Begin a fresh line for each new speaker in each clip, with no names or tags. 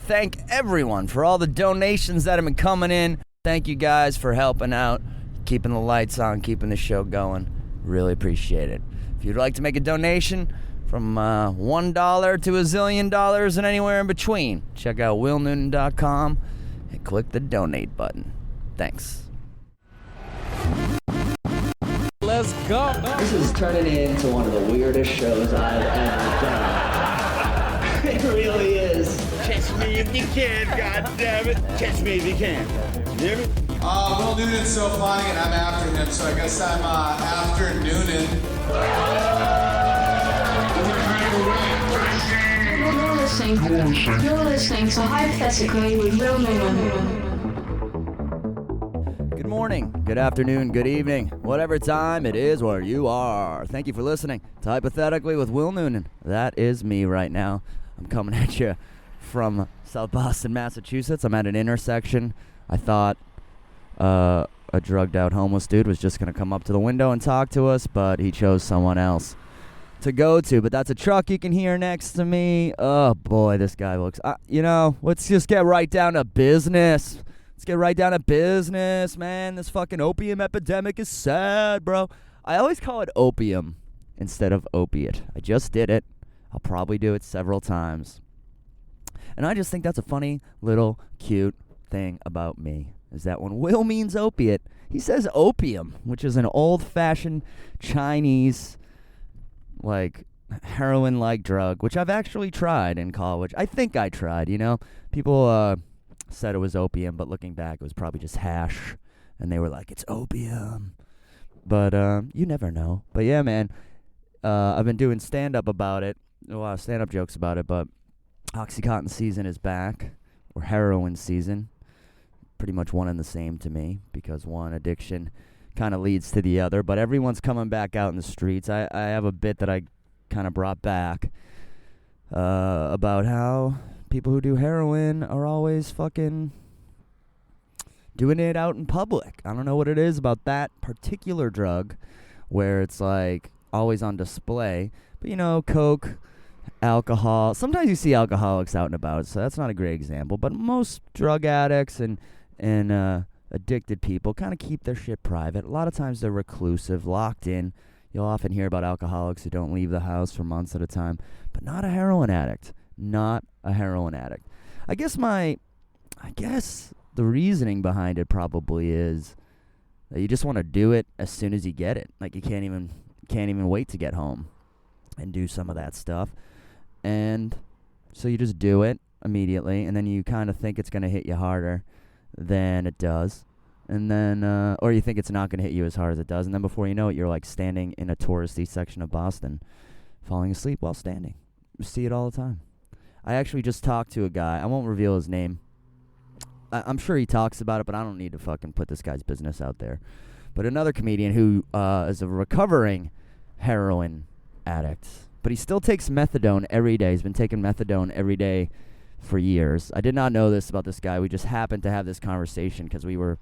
thank everyone for all the donations that have been coming in. Thank you guys for helping out, keeping the lights on, keeping the show going. Really appreciate it. If you'd like to make a donation from $1 to $1 zillion and anywhere in between, check out willnoonan.com and click the donate button. Thanks.
Let's go.
This is turning into one of the weirdest shows I've ever done. It really is.
Catch me if you can, goddammit. Catch me if you can. You hear me?
Will Noonan's so funny and I'm after him, so I guess I'm after Noonan.
You're listening to Hypothetically with Will Noonan.
Good morning, good afternoon, good evening, whatever time it is where you are. Thank you for listening to Hypothetically with Will Noonan. That is me right now. I'm coming at you from South Boston, Massachusetts. I'm at an intersection. I thought a drugged out homeless dude was just going to come up to the window and talk to us, but he chose someone else to go to. But that's a truck you can hear next to me. Oh boy, this guy looks, let's just get right down to business. Let's get right down to business, man. This fucking opium epidemic is sad, bro. I always call it opium instead of opiate. I just did it. I'll probably do it several times. And I just think that's a funny little cute thing about me, is that when Will means opiate, he says opium, which is an old-fashioned Chinese, heroin-like drug, which I've actually tried in college. I think I tried, People said it was opium, but looking back, it was probably just hash. And they were like, it's opium. But you never know. But yeah, man, I've been doing stand-up about it. A lot of stand-up jokes about it, but Oxycontin season is back, or heroin season. Pretty much one and the same to me, because one addiction kind of leads to the other. But everyone's coming back out in the streets. I have a bit that I kind of brought back about how people who do heroin are always fucking doing it out in public. I don't know what it is about that particular drug where it's always on display. But coke, alcohol. Sometimes you see alcoholics out and about, so that's not a great example. But most drug addicts and addicted people kind of keep their shit private. A lot of times they're reclusive, locked in. You'll often hear about alcoholics who don't leave the house for months at a time, but not a heroin addict. Not a heroin addict. I guess the reasoning behind it probably is that you just want to do it as soon as you get it. You can't even wait to get home and do some of that stuff. And so you just do it immediately, and then you kind of think it's going to hit you harder than it does. And then, or you think it's not going to hit you as hard as it does. And then before you know it, you're standing in a touristy section of Boston, falling asleep while standing. You see it all the time. I actually just talked to a guy. I won't reveal his name. I'm sure he talks about it, but I don't need to fucking put this guy's business out there. But another comedian who is a recovering heroin addict, but he still takes methadone every day. He's been taking methadone every day for years. I did not know this about this guy. We just happened to have this conversation because we were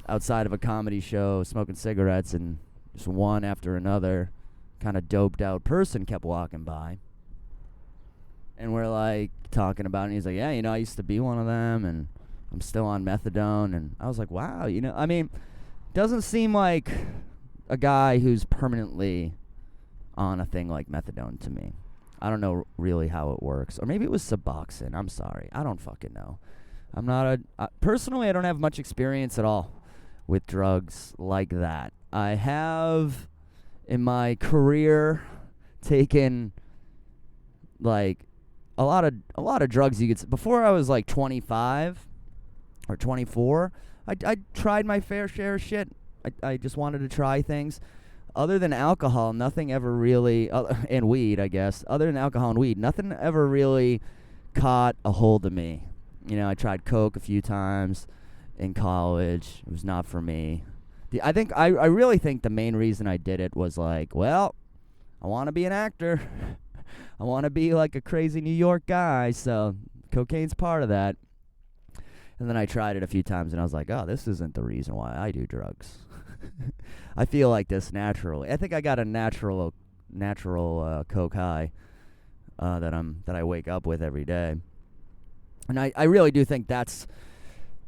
outside of a comedy show smoking cigarettes, and just one after another kind of doped out person kept walking by. And we're talking about it, and he's like, yeah, I used to be one of them, and I'm still on methadone. And I was like, wow, doesn't seem like a guy who's permanently on a thing like methadone to me. I don't know really how it works. Or maybe it was Suboxone. I'm sorry. I don't fucking know. I'm not personally, I don't have much experience at all with drugs like that. I have, in my career, taken, a lot of drugs you could. Before I was 25 or 24, I tried my fair share of shit. I just wanted to try things. Other than alcohol, nothing ever really, and weed, I guess. Other than alcohol and weed, nothing ever really caught a hold of me. I tried coke a few times in college. It was not for me. I really think the main reason I did it was I want to be an actor. I want to be a crazy New York guy, so cocaine's part of that. And then I tried it a few times, and I was like, oh, this isn't the reason why I do drugs. I feel like this naturally. I think I got a natural coke high that I wake up with every day. And I really do think that's,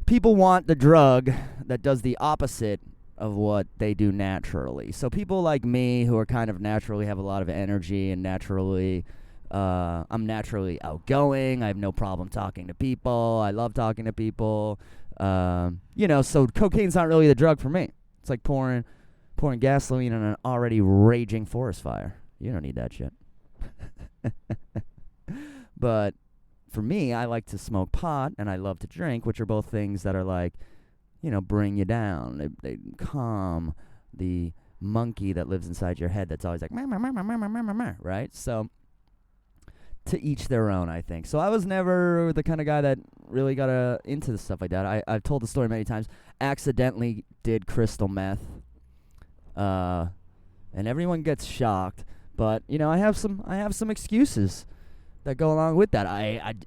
people want the drug that does the opposite of what they do naturally. So people like me who are kind of naturally have a lot of energy and naturally, I'm naturally outgoing. I have no problem talking to people. I love talking to people. So cocaine's not really the drug for me. It's like pouring gasoline on an already raging forest fire. You don't need that shit. But for me, I like to smoke pot and I love to drink, which are both things that are like, bring you down. They calm the monkey that lives inside your head that's always like, right? So to each their own, I think. So I was never the kind of guy that really got into the stuff like that. I've told the story many times. Accidentally did crystal meth. And everyone gets shocked. But, I have some excuses that go along with that.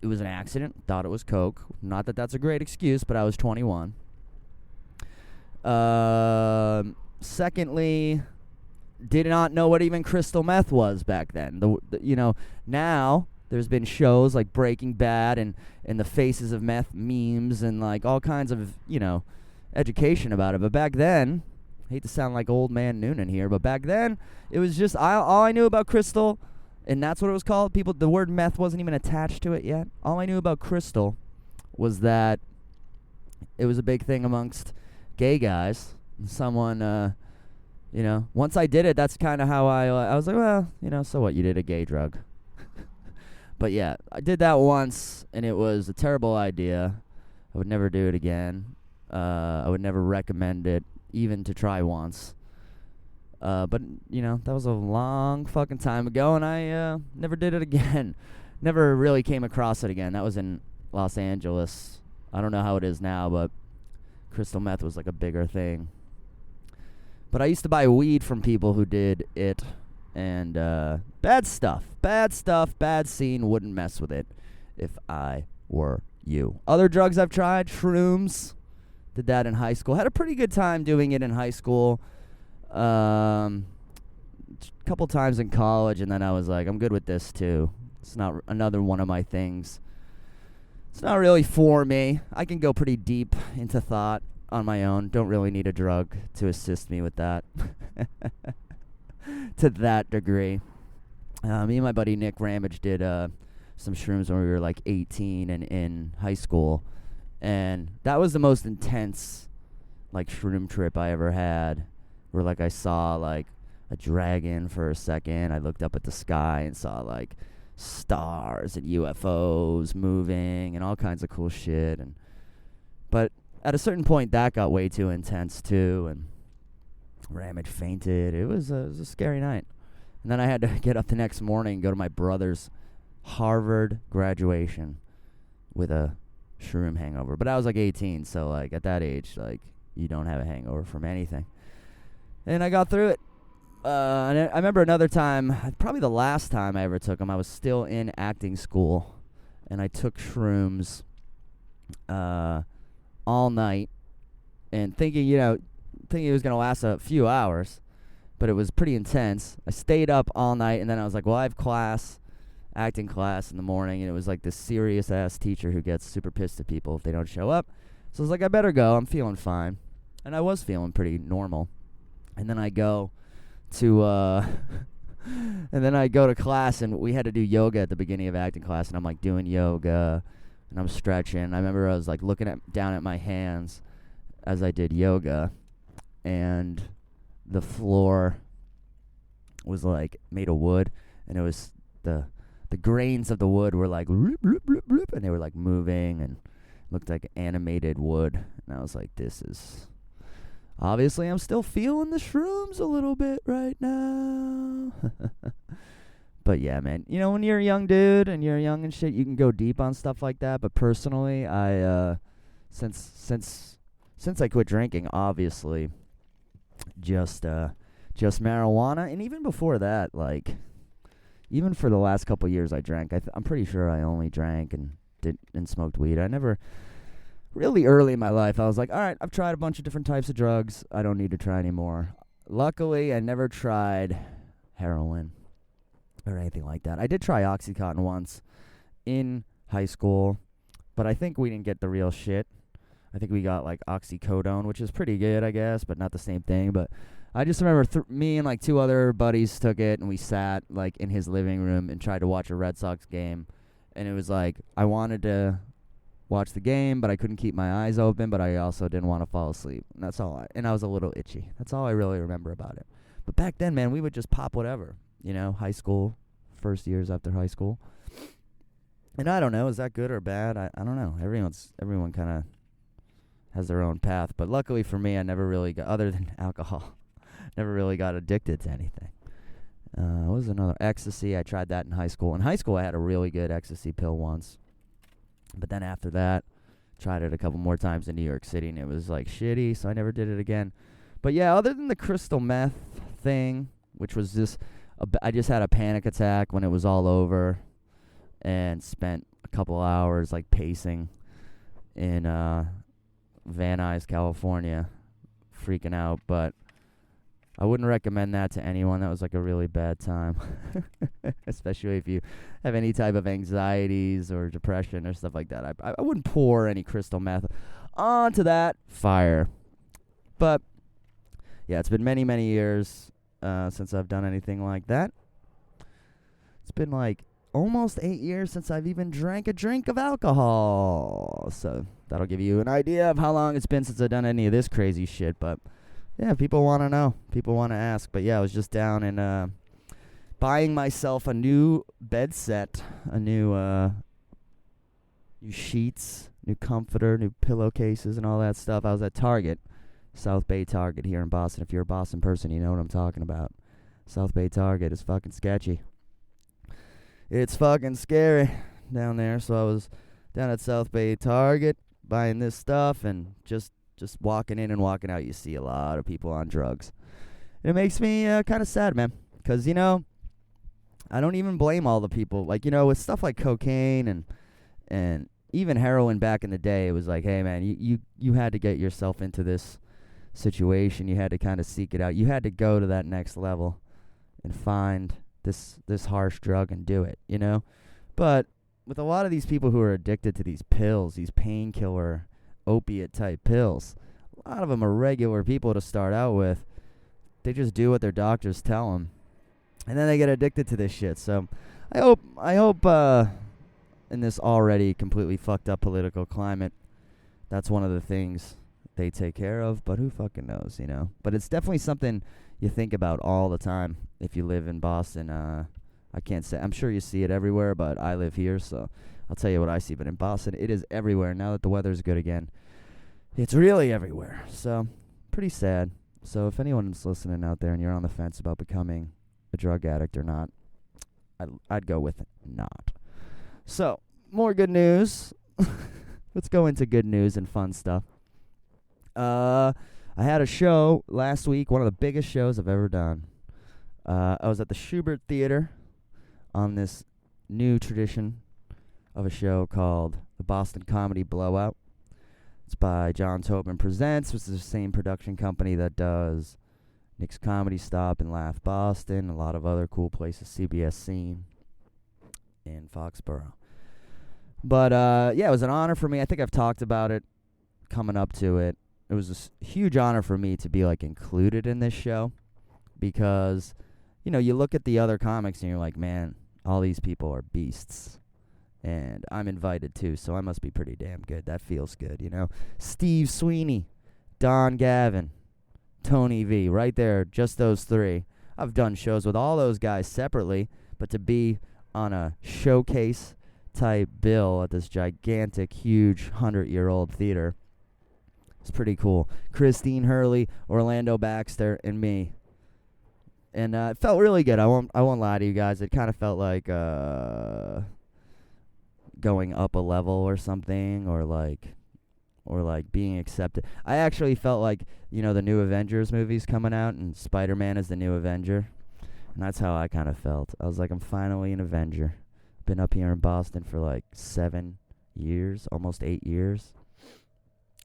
It was an accident. Thought it was coke. Not that that's a great excuse, but I was 21. Secondly, did not know what even crystal meth was back then. Now there's been shows like Breaking Bad and the Faces of Meth memes and like all kinds of, education about it. But back then, I hate to sound like old man Noonan here, but back then it was just all I knew about crystal, and that's what it was called. The word meth wasn't even attached to it yet. All I knew about crystal was that it was a big thing amongst gay guys. Someone, once I did it, that's kind of how I was like, well, so what? You did a gay drug. But yeah, I did that once, and it was a terrible idea. I would never do it again. I would never recommend it, even to try once. But, that was a long fucking time ago, and I never did it again. Never really came across it again. That was in Los Angeles. I don't know how it is now, but crystal meth was like a bigger thing. But I used to buy weed from people who did it, and bad stuff, bad scene, wouldn't mess with it if I were you. Other drugs I've tried, shrooms, did that in high school. Had a pretty good time doing it in high school. Couple times in college, and then I was like, I'm good with this too. It's not another one of my things. It's not really for me. I can go pretty deep into thought on my own. Don't really need a drug to assist me with that. To that degree. Me and my buddy Nick Ramage did some shrooms when we were like 18 and in high school. And that was the most intense like shroom trip I ever had. Where like I saw like a dragon for a second. I looked up at the sky and saw like stars and UFOs moving and all kinds of cool shit. But at a certain point, that got way too intense too, and Ramage fainted. It was a scary night. And then I had to get up the next morning and go to my brother's Harvard graduation with a shroom hangover. But I was like 18, so like at that age, like you don't have a hangover from anything. And I got through it. And I remember another time, probably the last time I ever took them, I was still in acting school, and I took shrooms all night, and thinking it was going to last a few hours, but it was pretty intense. I stayed up all night, and then I was like, well, I have acting class in the morning, and it was like this serious-ass teacher who gets super pissed at people if they don't show up. So I was like, I better go. I'm feeling fine. And I was feeling pretty normal. And then I go to class, and we had to do yoga at the beginning of acting class, and I'm like doing yoga, and I'm stretching. I remember I was like looking down at my hands as I did yoga, and the floor was like made of wood, and it was the grains of the wood were like bloop, bloop, bloop, bloop, and they were like moving and looked like animated wood. And I was like, this is obviously, I'm still feeling the shrooms a little bit right now. But yeah, man, when you're a young dude and you're young and shit, you can go deep on stuff like that. But personally, I since I quit drinking, obviously, just marijuana. And even before that, like, even for the last couple years I drank, I'm pretty sure I only drank and smoked weed. I never, really early in my life, I was like, all right, I've tried a bunch of different types of drugs. I don't need to try anymore. Luckily, I never tried heroin or anything like that. I did try Oxycontin once in high school, But I think we didn't get the real shit. I think we got like oxycodone, which is pretty good, I guess, but not the same thing. But I just remember me and like 2 other buddies took it, and we sat like in his living room and tried to watch a Red Sox game. And it was like I wanted to watch the game, but I couldn't keep my eyes open, but I also didn't want to fall asleep. And that's all. And I was a little itchy. That's all I really remember about it. But back then, man, we would just pop whatever. High school, first years after high school. And I don't know, is that good or bad? I don't know. Everyone kind of has their own path. But luckily for me, I never really got, other than alcohol, never really got addicted to anything. What was another? Ecstasy. I tried that in high school. In high school, I had a really good ecstasy pill once. But then after that, tried it a couple more times in New York City, and it was like shitty, so I never did it again. But yeah, other than the crystal meth thing, which was just, I just had a panic attack when it was all over, and spent a couple hours like pacing in Van Nuys, California, freaking out. But I wouldn't recommend that to anyone. That was like a really bad time, especially if you have any type of anxieties or depression or stuff like that. I wouldn't pour any crystal meth onto that fire. But yeah, it's been many, many years since I've done anything like that. It's been like almost 8 years since I've even drank a drink of alcohol. So that'll give you an idea of how long it's been since I've done any of this crazy shit. But yeah, people want to know. People want to ask. But yeah, I was just down and buying myself a new bed set, a new sheets, new comforter, new pillowcases, and all that stuff. I was at Target, South Bay Target here in Boston. If you're a Boston person, you know what I'm talking about. South Bay Target is fucking sketchy. It's fucking scary down there. So I was down at South Bay Target buying this stuff, and just walking in and walking out, you see a lot of people on drugs. It makes me kind of sad, man, because, I don't even blame all the people. Like, with stuff like cocaine and even heroin back in the day, it was like, hey, man, you had to get yourself into this situation. You had to kind of seek it out. You had to go to that next level and find this harsh drug and do it, But with a lot of these people who are addicted to these pills, these painkiller opiate type pills, a lot of them are regular people to start out with. They just do what their doctors tell them, and then they get addicted to this shit. So I hope in this already completely fucked up political climate, that's one of the things they take care of. But who fucking knows, But it's definitely something you think about all the time if you live in Boston. I can't say, I'm sure you see it everywhere, but I live here, so I'll tell you what I see. But in Boston, it is everywhere. Now that the weather's good again, it's really everywhere. So pretty sad. So if anyone's listening out there and you're on the fence about becoming a drug addict or not, I'd go with not. So more good news. Let's go into good news and fun stuff. I had a show last week, one of the biggest shows I've ever done. I was at the Schubert Theater on this new tradition of a show called the Boston Comedy Blowout. It's by John Tobin Presents, which is the same production company that does Nick's Comedy Stop and Laugh Boston, a lot of other cool places, CBS Scene in Foxborough. But yeah, it was an honor for me. I think I've talked about it coming up to it. It was a huge honor for me to be like included in this show because, you look at the other comics and you're like, man, all these people are beasts. And I'm invited too, so I must be pretty damn good. That feels good, Steve Sweeney, Don Gavin, Tony V, right there, just those three. I've done shows with all those guys separately, but to be on a showcase type bill at this gigantic, huge 100-year-old theater, it's pretty cool. Christine Hurley, Orlando Baxter, and me. And it felt really good. I won't lie to you guys. It kind of felt like going up a level or something, or like being accepted. I actually felt like, the new Avengers movie's coming out, and Spider-Man is the new Avenger. And that's how I kind of felt. I was like, I'm finally an Avenger. Been up here in Boston for like 7 years, almost 8 years.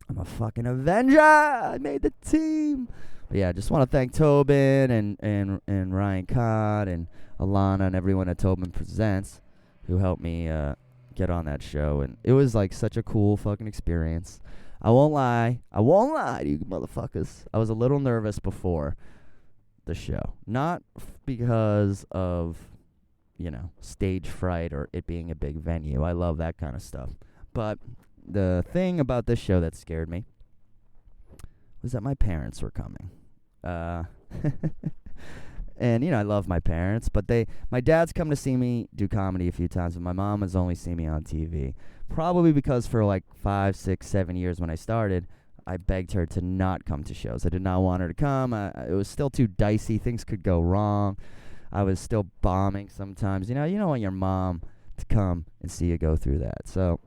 I'm a fucking Avenger! I made the team! But yeah, I just want to thank Tobin and Ryan Codd and Alana and everyone at Tobin Presents who helped me get on that show, and it was like such a cool fucking experience. I won't lie to you motherfuckers. I was a little nervous before the show. Not because of, stage fright or it being a big venue. I love that kind of stuff. But the thing about this show that scared me was that my parents were coming. And, I love my parents, but my dad's come to see me do comedy a few times, but my mom has only seen me on TV. Probably because for like 5, 6, 7 years when I started, I begged her to not come to shows. I did not want her to come. It was still too dicey. Things could go wrong. I was still bombing sometimes. You don't want your mom to come and see you go through that. So,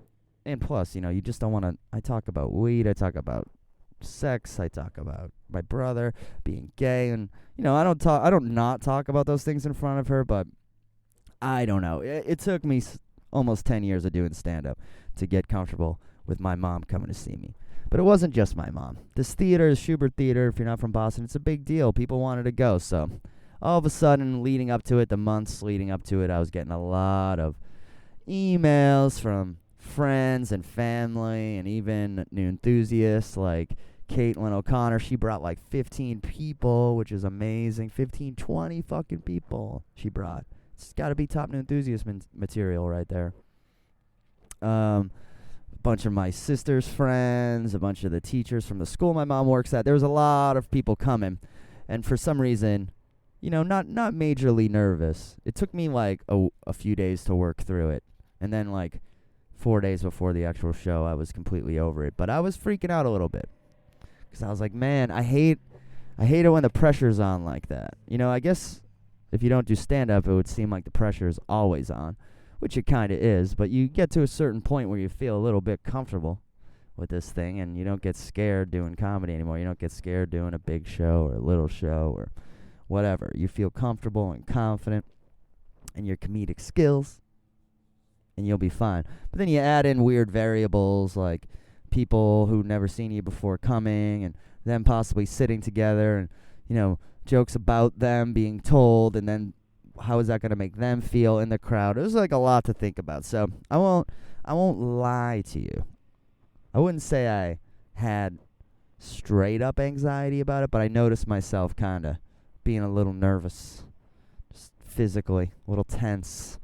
and plus, you just don't want to. I talk about weed. I talk about sex. I talk about my brother being gay, and I don't not talk about those things in front of her. But I don't know. It took me almost 10 years of doing stand-up to get comfortable with my mom coming to see me. But it wasn't just my mom. This theater, Schubert Theater, if you're not from Boston, it's a big deal. People wanted to go. So all of a sudden, leading up to it, the months leading up to it, I was getting a lot of emails from friends and family and even new enthusiasts like Caitlin O'Connor. She brought like 15 people, which is amazing. 15, 20 fucking people she brought. It's got to be top new enthusiast material right there. A bunch of my sister's friends, a bunch of the teachers from the school my mom works at. There was a lot of people coming. And for some reason, not majorly nervous. It took me like a few days to work through it. And then like 4 days before the actual show, I was completely over it. But I was freaking out a little bit. Because I was like, man, I hate it when the pressure's on like that. I guess if you don't do stand-up, it would seem like the pressure is always on, which it kind of is. But you get to a certain point where you feel a little bit comfortable with this thing, and you don't get scared doing comedy anymore. You don't get scared doing a big show or a little show or whatever. You feel comfortable and confident in your comedic skills, and you'll be fine. But then you add in weird variables like people who've never seen you before coming, and them possibly sitting together, and, jokes about them being told, and then how is that going to make them feel in the crowd? It was like a lot to think about. So I won't lie to you. I wouldn't say I had straight up anxiety about it, but I noticed myself kind of being a little nervous, just physically, a little tense.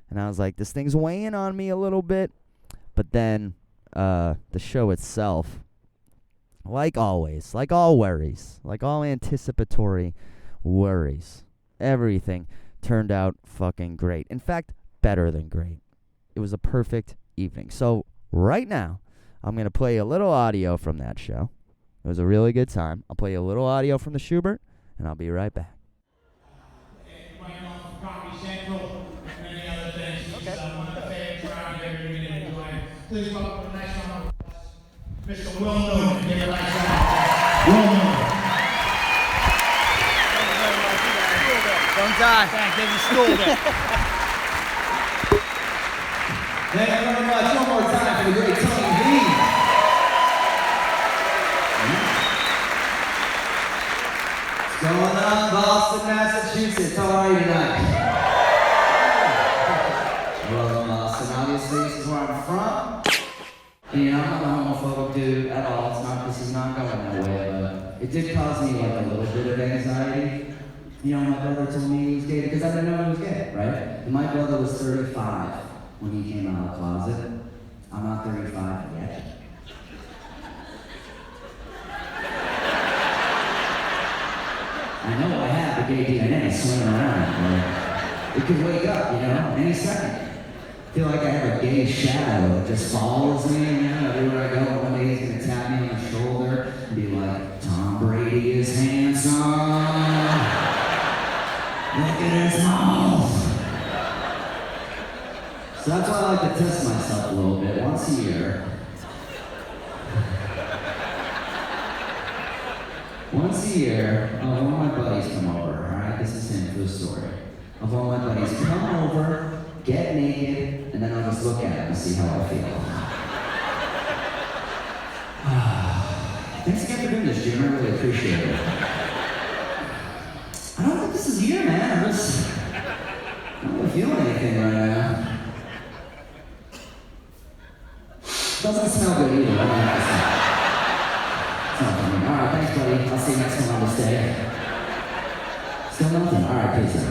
And I was like, this thing's weighing on me a little bit. But then the show itself, like always, like all worries, like all anticipatory worries, everything turned out fucking great. In fact, better than great. It was a perfect evening. So right now, I'm going to play a little audio from that show. It was a really good time. I'll play a little audio from the Schubert, and I'll be right back.
Please welcome the next round of Mr. Will Newman. Give it a nice round. Will Newman.
Don't die.
There's a stool there.
Thank you very much. One more time for the great Tony V. What's going on, Boston, Massachusetts? How are you tonight? Well, Boston, obviously, this is where I'm from. And, I'm not a homophobic dude at all. This is not going that way, but it did cause me like a little bit of anxiety. My brother told me he was gay because I didn't know he was gay, right? And my brother was 35 when he came out of the closet. I'm not 35 yet. I know I have the gay DNA swimming around. It could wake up, any second. I feel like I have a gay shadow that just follows me, everywhere I go. One day he's gonna tap me on the shoulder and be like, Tom Brady is handsome. Look at his mouth. So that's why I like to test myself a little bit once a year. Once a year, I'll have one of my buddies come over, alright? This is him for the story. I'll have one of my buddies come over, get naked, and then I'll just look at him and see how I feel. Thanks again for doing this, Jim. I really appreciate it. I don't think this is here, man. I don't really feel anything right now. good either. I mean, it's not funny. All right, thanks, buddy. I'll see you next Columbus Day. Still nothing? All right, peace out.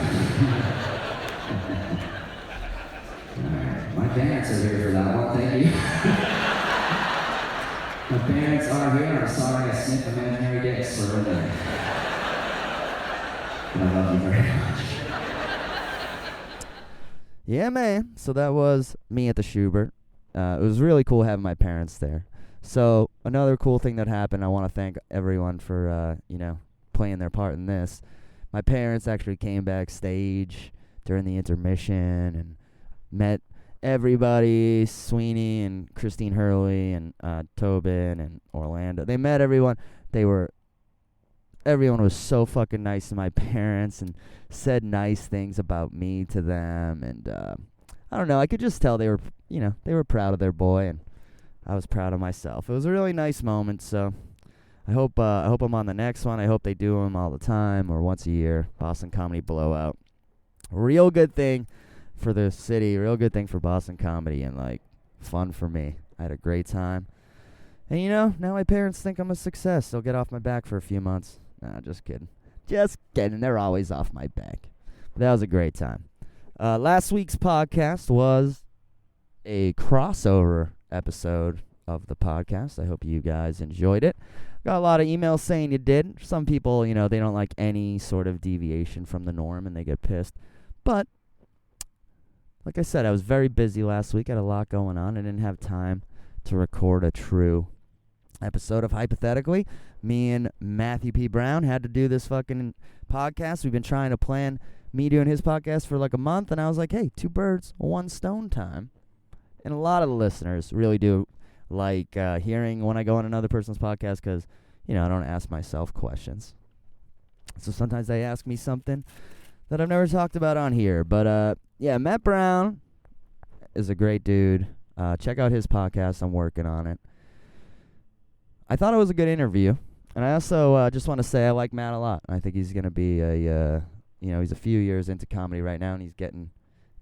All right, my parents are here for that one. Thank you. My parents are here. I'm sorry I sniffed imaginary dicks for a minute. But I love you very much.
Yeah, man. So that was me at the Schubert. It was really cool having my parents there. So another cool thing that happened, I want to thank everyone for, playing their part in this. My parents actually came backstage during the intermission and met everybody, Sweeney and Christine Hurley and Tobin and Orlando. They met everyone. Everyone was so fucking nice to my parents and said nice things about me to them. And I don't know, I could just tell they were proud of their boy, and I was proud of myself. It was a really nice moment, so I hope I'm on the next one. I hope they do them all the time or once a year. Boston Comedy Blowout. Real good thing for the city, real good thing for Boston comedy, and like fun for me. I had a great time. And now my parents think I'm a success. They'll get off my back for a few months. Nah, just kidding. Just kidding. They're always off my back. But that was a great time. Last week's podcast was a crossover episode of the podcast. I hope you guys enjoyed it. Got a lot of emails saying you did. Some people, they don't like any sort of deviation from the norm and they get pissed. But like I said, I was very busy last week. I had a lot going on. I didn't have time to record a true episode of Hypothetically. Me and Matthew P. Brown had to do this fucking podcast. We've been trying to plan me doing his podcast for like a month, and I was like, hey, 2 birds, 1 stone time. And a lot of the listeners really do like hearing when I go on another person's podcast because, I don't ask myself questions. So sometimes they ask me something that I've never talked about on here. But, yeah, Matt Brown is a great dude. Check out his podcast. I'm working on it. I thought it was a good interview. And I also just want to say I like Matt a lot. I think he's going to be he's a few years into comedy right now, and he's getting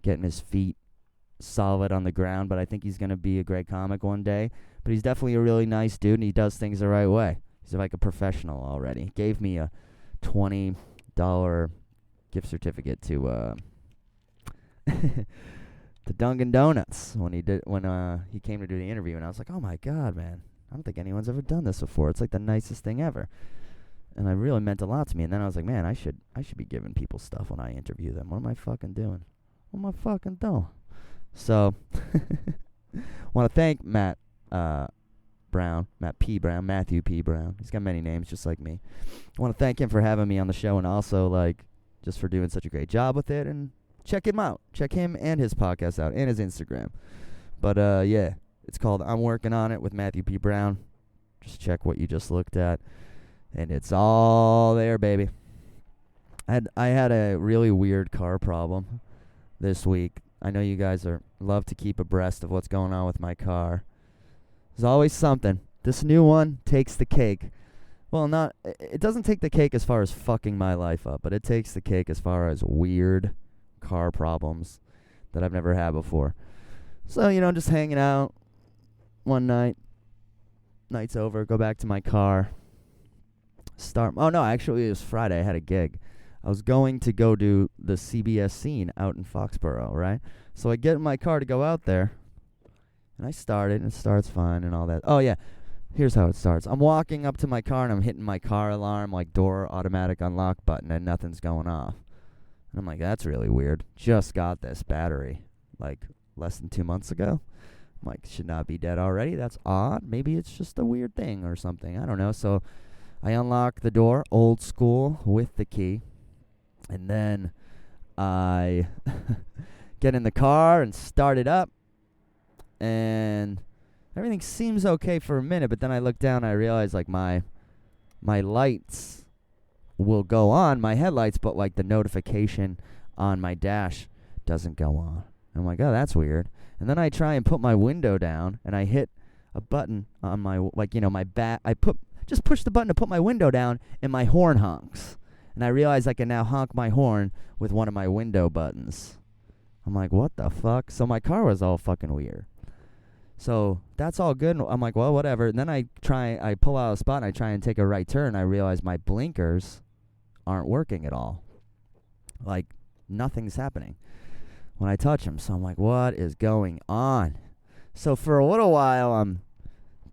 his feet solid on the ground. But I think he's going to be a great comic one day. But he's definitely a really nice dude, and he does things the right way. He's like a professional already. He gave me a $20 gift certificate to to Dunkin' Donuts when he came to do the interview, and I was like, oh my god, man, I don't think anyone's ever done this before. It's like the nicest thing ever, and it really meant a lot to me. And then I was like, man, I should be giving people stuff when I interview them. What am I fucking doing? What am I fucking doing? So, want to thank Matt Brown, Matthew P. Brown. He's got many names just like me. I want to thank him for having me on the show, and also just for doing such a great job with it. And check him out. Check him and his podcast out and his Instagram. But yeah, it's called I'm Working on It with Matthew P. Brown. Just check what you just looked at, and it's all there, baby. I had a really weird car problem this week. I know you guys love to keep abreast of what's going on with my car. There's always something. This new one takes the cake. Well, it doesn't take the cake as far as fucking my life up, but it takes the cake as far as weird car problems that I've never had before. So, just hanging out one night. Night's over, go back to my car. Actually, it was Friday. I had a gig. I was going to go do the CBS scene out in Foxborough, right? So I get in my car to go out there, and I started, and it starts fine and all that. Oh, yeah. Here's how it starts. I'm walking up to my car, and I'm hitting my car alarm, door automatic unlock button, and nothing's going off. And I'm like, that's really weird. Just got this battery, less than 2 months ago. I'm like, should not be dead already. That's odd. Maybe it's just a weird thing or something. I don't know. So I unlock the door, old school, with the key. And then I get in the car and start it up. And everything seems okay for a minute, but then I look down and I realize my lights will go on, my headlights, but the notification on my dash doesn't go on. I'm like, oh, that's weird. And then I try and put my window down, and I hit a button on my my back. Just push the button to put my window down, and my horn honks. And I realize I can now honk my horn with one of my window buttons. I'm like, what the fuck? So my car was all fucking weird. So that's all good. I'm like, well, whatever. And then I pull out a spot and I try and take a right turn. I realize my blinkers aren't working at all. Like, nothing's happening when I touch them. So I'm like, what is going on? So for a little while, I'm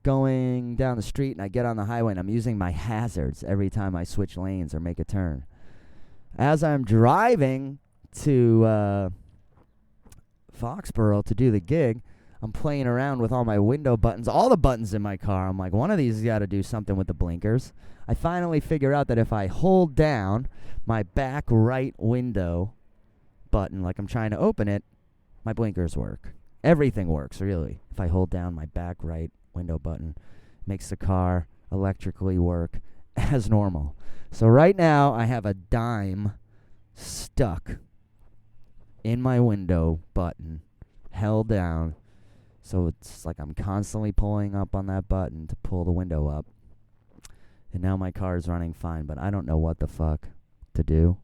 going down the street and I get on the highway and I'm using my hazards every time I switch lanes or make a turn. As I'm driving to Foxborough to do the gig, I'm playing around with all my window buttons, all the buttons in my car. I'm like, one of these has got to do something with the blinkers. I finally figure out that if I hold down my back right window button, like I'm trying to open it, my blinkers work. Everything works, really. If I hold down my back right window button, makes the car electrically work as normal. So right now, I have a dime stuck in my window button, held down. So it's like I'm constantly pulling up on that button to pull the window up. And now my car is running fine, but I don't know what the fuck to do.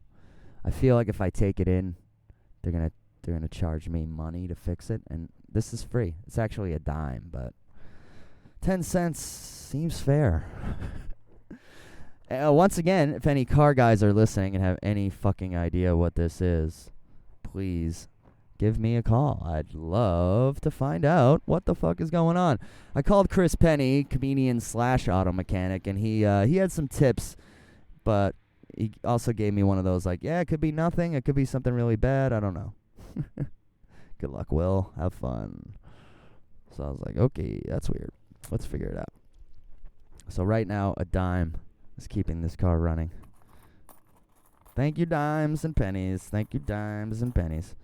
I feel like if I take it in, they're gonna charge me money to fix it, and this is free. It's actually a dime, but 10 cents seems fair. Once again, if any car guys are listening and have any fucking idea what this is, please give me a call. I'd love to find out what the fuck is going on. I called Chris Penny, comedian / auto mechanic, and he had some tips, but he also gave me one of those like, yeah, it could be nothing, it could be something really bad, I don't know. Good luck, Will. Have fun. So I was like, okay, that's weird. Let's figure it out. So right now, a dime is keeping this car running. Thank you, dimes and pennies. Thank you, dimes and pennies.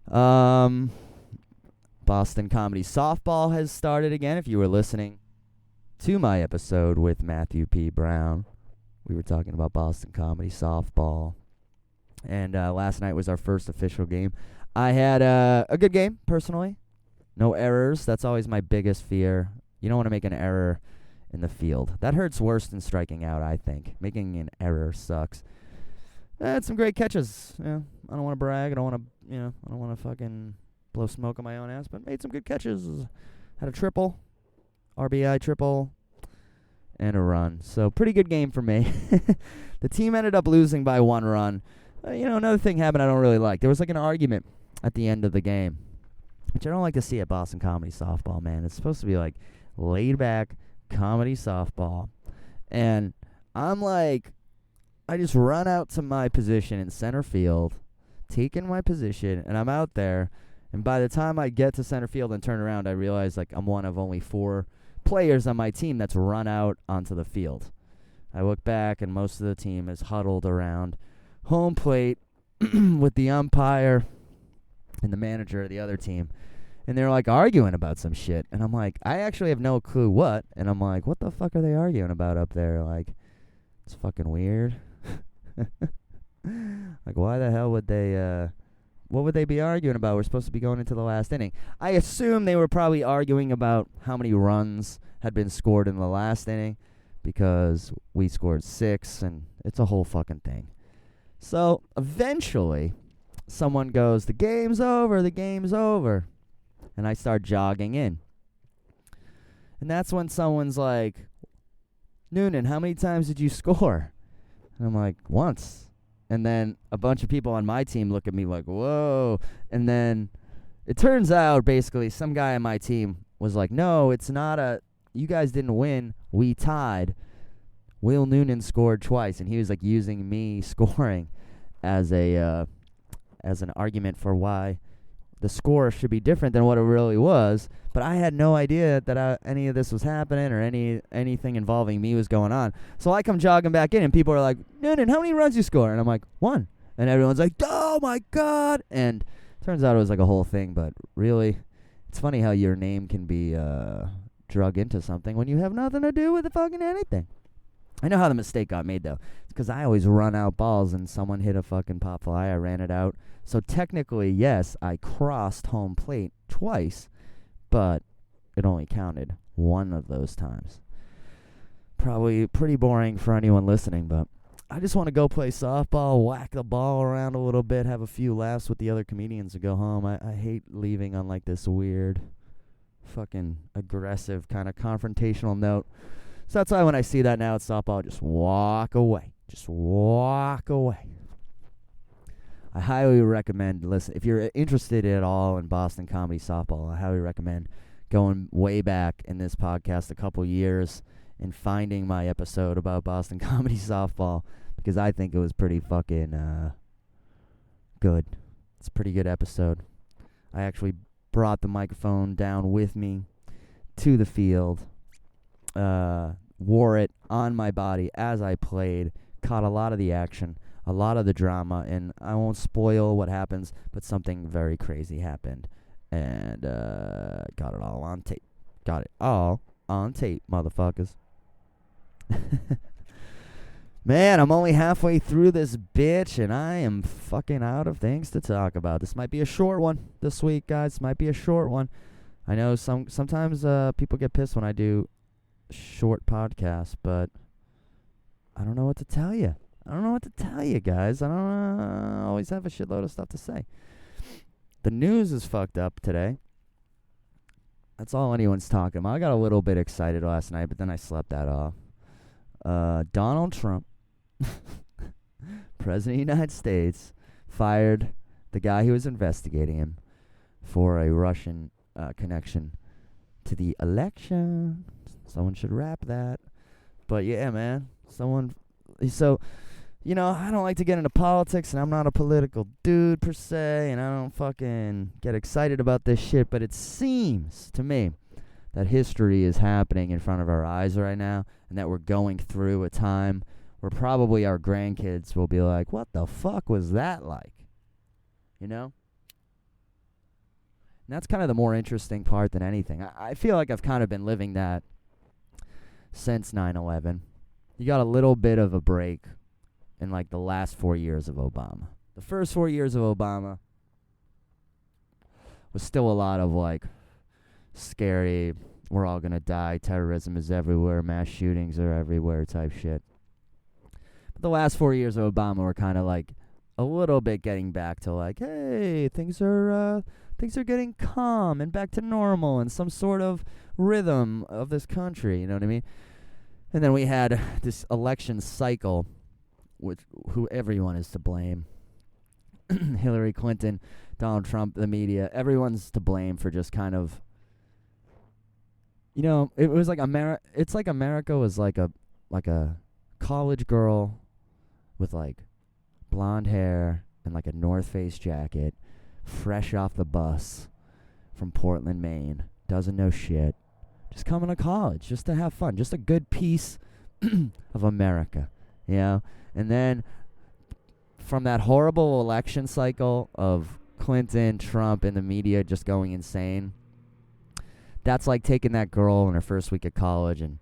Boston Comedy Softball has started again. If you were listening to my episode with Matthew P. Brown, we were talking about Boston Comedy Softball. And last night was our first official game. I had a good game, personally. No errors. That's always my biggest fear. You don't want to make an error in the field. That hurts worse than striking out, I think. Making an error sucks. I had some great catches. Yeah, I don't want to brag. I don't want to fucking blow smoke on my own ass, but made some good catches. Had a triple, RBI triple, and a run. So pretty good game for me. The team ended up losing by 1 run. Another thing happened I don't really like. There was like an argument at the end of the game, which I don't like to see at Boston Comedy Softball, man. It's supposed to be like laid back comedy softball. And I'm like, I just run out to my position in center field, taking my position, and I'm out there. And by the time I get to center field and turn around, I realize like I'm one of only 4 players on my team that's run out onto the field. I look back, and most of the team is huddled around home plate with the umpire and the manager of the other team. And they're like arguing about some shit. And I'm like, I actually have no clue what. And I'm like, what the fuck are they arguing about up there? Like, it's fucking weird. Like, why the hell would they, what would they be arguing about? We're supposed to be going into the last inning. I assume they were probably arguing about how many runs had been scored in the last inning, because we scored 6, and it's a whole fucking thing. So eventually, someone goes, the game's over, the game's over. And I start jogging in. And that's when someone's like, Noonan, how many times did you score? And I'm like, once. And then a bunch of people on my team look at me like, whoa. And then it turns out, basically, some guy on my team was like, no, it's not you guys didn't win, we tied. Will Noonan scored twice. And he was like using me scoring as an argument for why the score should be different than what it really was. But I had no idea that any of this was happening or anything involving me was going on. So I come jogging back in, and people are like, Noonan, how many runs you score? And I'm like, 1. And everyone's like, oh my God. And turns out it was like a whole thing. But really, it's funny how your name can be drug into something when you have nothing to do with the fucking anything. I know how the mistake got made, though. It's because I always run out balls, and someone hit a fucking pop fly. I ran it out. So technically, yes, I crossed home plate twice, but it only counted 1 of those times. Probably pretty boring for anyone listening, but I just want to go play softball, whack the ball around a little bit, have a few laughs with the other comedians, and go home. I hate leaving on like this weird fucking aggressive, kind of confrontational note. So that's why when I see that now at softball, I just walk away. Just walk away. I highly recommend, listen, if you're interested at all in Boston comedy softball, I highly recommend going way back in this podcast a couple years and finding my episode about Boston comedy softball, because I think it was pretty fucking good. It's a pretty good episode. I actually brought the microphone down with me to the field, wore it on my body as I played, caught a lot of the action, a lot of the drama, and I won't spoil what happens, but something very crazy happened, and got it all on tape. Got it all on tape, motherfuckers. Man, I'm only halfway through this bitch, and I am fucking out of things to talk about. This might be a short one this week, guys. Might be a short one. I know sometimes people get pissed when I do short podcasts, but I don't know what to tell you. I don't know what to tell you, guys. I don't always have a shitload of stuff to say. The news is fucked up today. That's all anyone's talking about. I got a little bit excited last night, but then I slept that off. Donald Trump, President of the United States, fired the guy who was investigating him for a Russian connection to the election. Someone should rap that. But yeah, man. So, you know, I don't like to get into politics, and I'm not a political dude per se, and I don't fucking get excited about this shit, but it seems to me that history is happening in front of our eyes right now, and that we're going through a time where probably our grandkids will be like, what the fuck was that like? You know? And that's kind of the more interesting part than anything. I feel like I've kind of been living that since 9/11. You got a little bit of a break in like the last 4 years of Obama. The first 4 years of Obama was still a lot of like scary, we're all gonna die, terrorism is everywhere, mass shootings are everywhere type shit. But the last 4 years of Obama were kind of like a little bit getting back to like, hey, things are getting calm and back to normal and some sort of rhythm of this country, you know what I mean? And then we had this election cycle, who everyone is to blame. Hillary Clinton, Donald Trump, the media, everyone's to blame for just kind of, you know, it was like it's like America was like a college girl with like blonde hair and like a North Face jacket, fresh off the bus from Portland, Maine, doesn't know shit, just coming to college just to have fun, just a good piece of America, you know? And then from that horrible election cycle of Clinton, Trump, and the media just going insane, that's like taking that girl in her first week of college and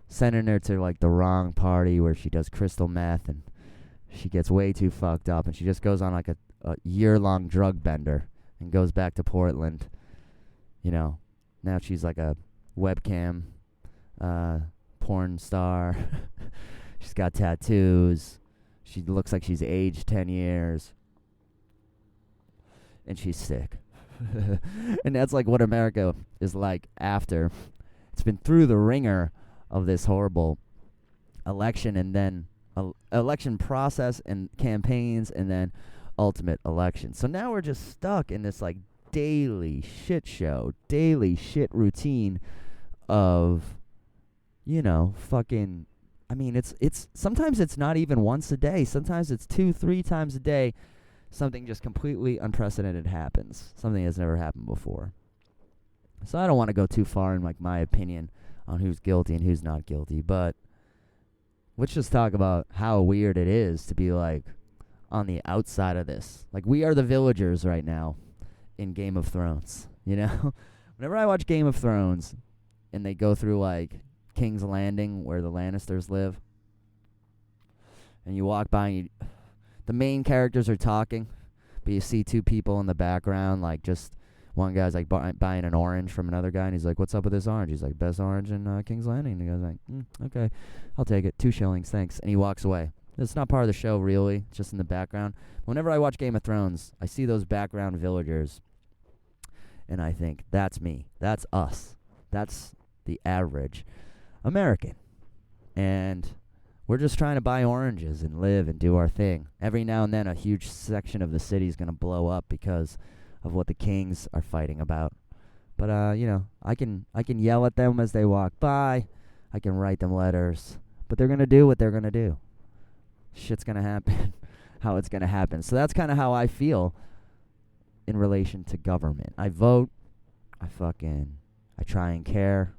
sending her to like the wrong party where she does crystal meth and she gets way too fucked up and she just goes on like a year-long drug bender and goes back to Portland. You know, now she's like a webcam porn star. She's got tattoos. She looks like she's aged 10 years. And she's sick. And that's like what America is like after. It's been through the ringer of this horrible election and then election process and campaigns and then ultimate election. So now we're just stuck in this like daily shit show, daily shit routine of, you know, fucking, I mean, it's sometimes it's not even once a day. Sometimes it's 2-3 times a day. Something just completely unprecedented happens. Something that's never happened before. So I don't want to go too far in like my opinion on who's guilty and who's not guilty, but let's just talk about how weird it is to be like on the outside of this. Like we are the villagers right now in Game of Thrones, you know? Whenever I watch Game of Thrones and they go through like King's Landing where the Lannisters live, and you walk by and the main characters are talking, but you see two people in the background, like just one guy's like buying an orange from another guy, and he's like, what's up with this orange? He's like, best orange in King's Landing. And the guy's like, okay, I'll take it. 2 shillings, thanks. And he walks away. It's not part of the show, really. It's just in the background. Whenever I watch Game of Thrones, I see those background villagers, And I think that's me. That's us. That's the average American. And we're just trying to buy oranges and live and do our thing. Every now and then a huge section of the city is going to blow up because of what the kings are fighting about. But, I can yell at them as they walk by. I can write them letters. But they're going to do what they're going to do. Shit's going to happen how it's going to happen. So that's kind of how I feel in relation to government. I vote. I try and care.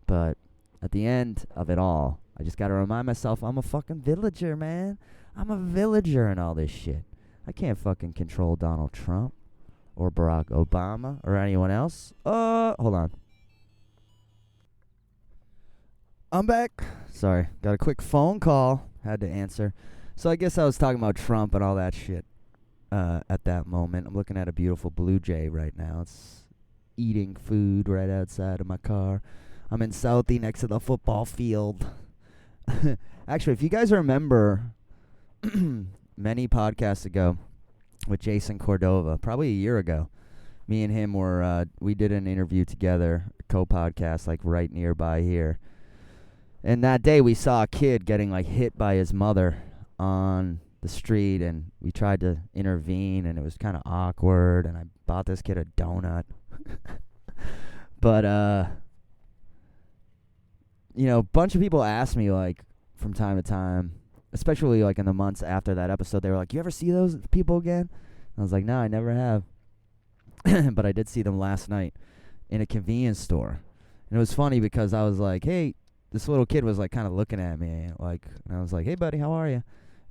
But at the end of it all, I just got to remind myself I'm a fucking villager, man. I'm a villager in all this shit. I can't fucking control Donald Trump or Barack Obama or anyone else. Hold on. I'm back. Sorry, got a quick phone call. Had to answer. So I guess I was talking about Trump and all that shit at that moment. I'm looking at a beautiful blue jay right now. It's eating food right outside of my car. I'm in Southie next to the football field. Actually, if you guys remember many podcasts ago with Jason Cordova, probably a year ago, me and him we did an interview together, co-podcast, like right nearby here. And that day we saw a kid getting like hit by his mother on the street, and we tried to intervene, and it was kind of awkward, and I bought this kid a donut. But, a bunch of people asked me, like, from time to time, especially, like, in the months after that episode, they were like, you ever see those people again? And I was like, no, I never have. But I did see them last night in a convenience store. And it was funny because I was like, hey, this little kid was, like, kind of looking at me, like, and I was like, hey, buddy, how are you?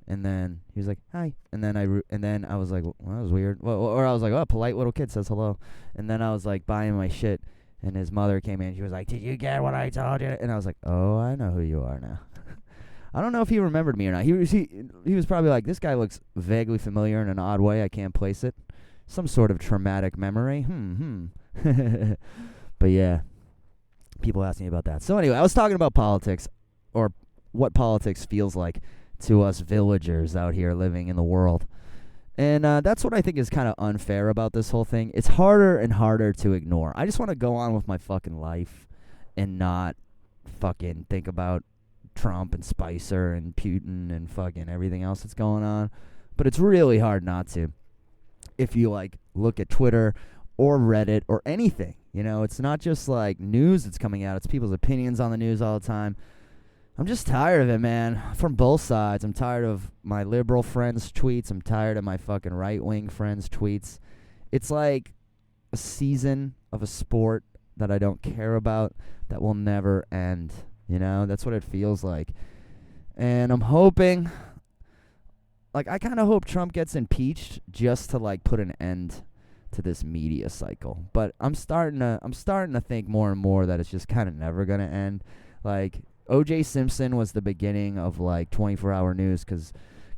And then he was like, hi. And then I was like, well, that was weird. Or I was like, oh, a polite little kid says hello. And then I was, like, buying my shit. And his mother came in. She was like, did you get what I told you? And I was like, oh, I know who you are now. I don't know if he remembered me or not. He was probably like, this guy looks vaguely familiar in an odd way. I can't place it. Some sort of traumatic memory. But yeah, people ask me about that. So anyway, I was talking about politics, or what politics feels like to us villagers out here living in the world. And that's what I think is kind of unfair about this whole thing. It's harder and harder to ignore. I just want to go on with my fucking life and not fucking think about Trump and Spicer and Putin and fucking everything else that's going on. But it's really hard not to. If you, like, look at Twitter or Reddit or anything, it's not just, like, news that's coming out. It's people's opinions on the news all the time. I'm just tired of it, man, from both sides. I'm tired of my liberal friends' tweets. I'm tired of my fucking right-wing friends' tweets. It's like a season of a sport that I don't care about that will never end. That's what it feels like. And I'm hoping, like, I kind of hope Trump gets impeached just to, like, put an end to this media cycle. But I'm starting to think more and more that it's just kind of never going to end. Like, O.J. Simpson was the beginning of, like, 24-hour news because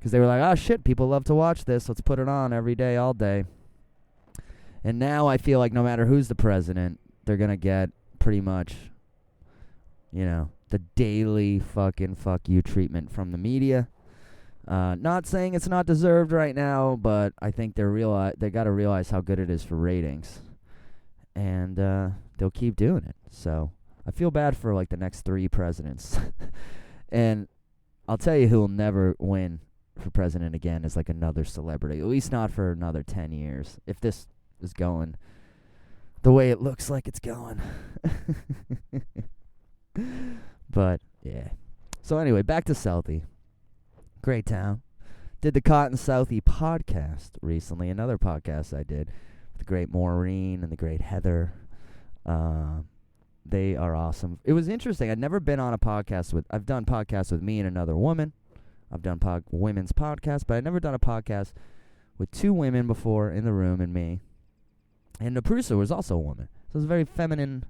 they were like, oh, shit, people love to watch this. Let's put it on every day, all day. And now I feel like no matter who's the president, they're going to get pretty much, the daily fucking fuck you treatment from the media. Not saying it's not deserved right now, but I think they got to realize how good it is for ratings. And they'll keep doing it. So I feel bad for, like, the next 3 presidents. And I'll tell you who will never win for president again is, like, another celebrity. At least not for another 10 years. If this is going the way it looks like it's going. But, yeah. So anyway, back to Southie. Great town. Did the Cotton Southie podcast recently. Another podcast I did with the great Maureen and the great Heather. They are awesome. It was interesting. I'd never been on a podcast I've done podcasts with me and another woman. I've done women's podcasts, but I'd never done a podcast with 2 women before in the room and me. And the producer was also a woman. So it was a very feminine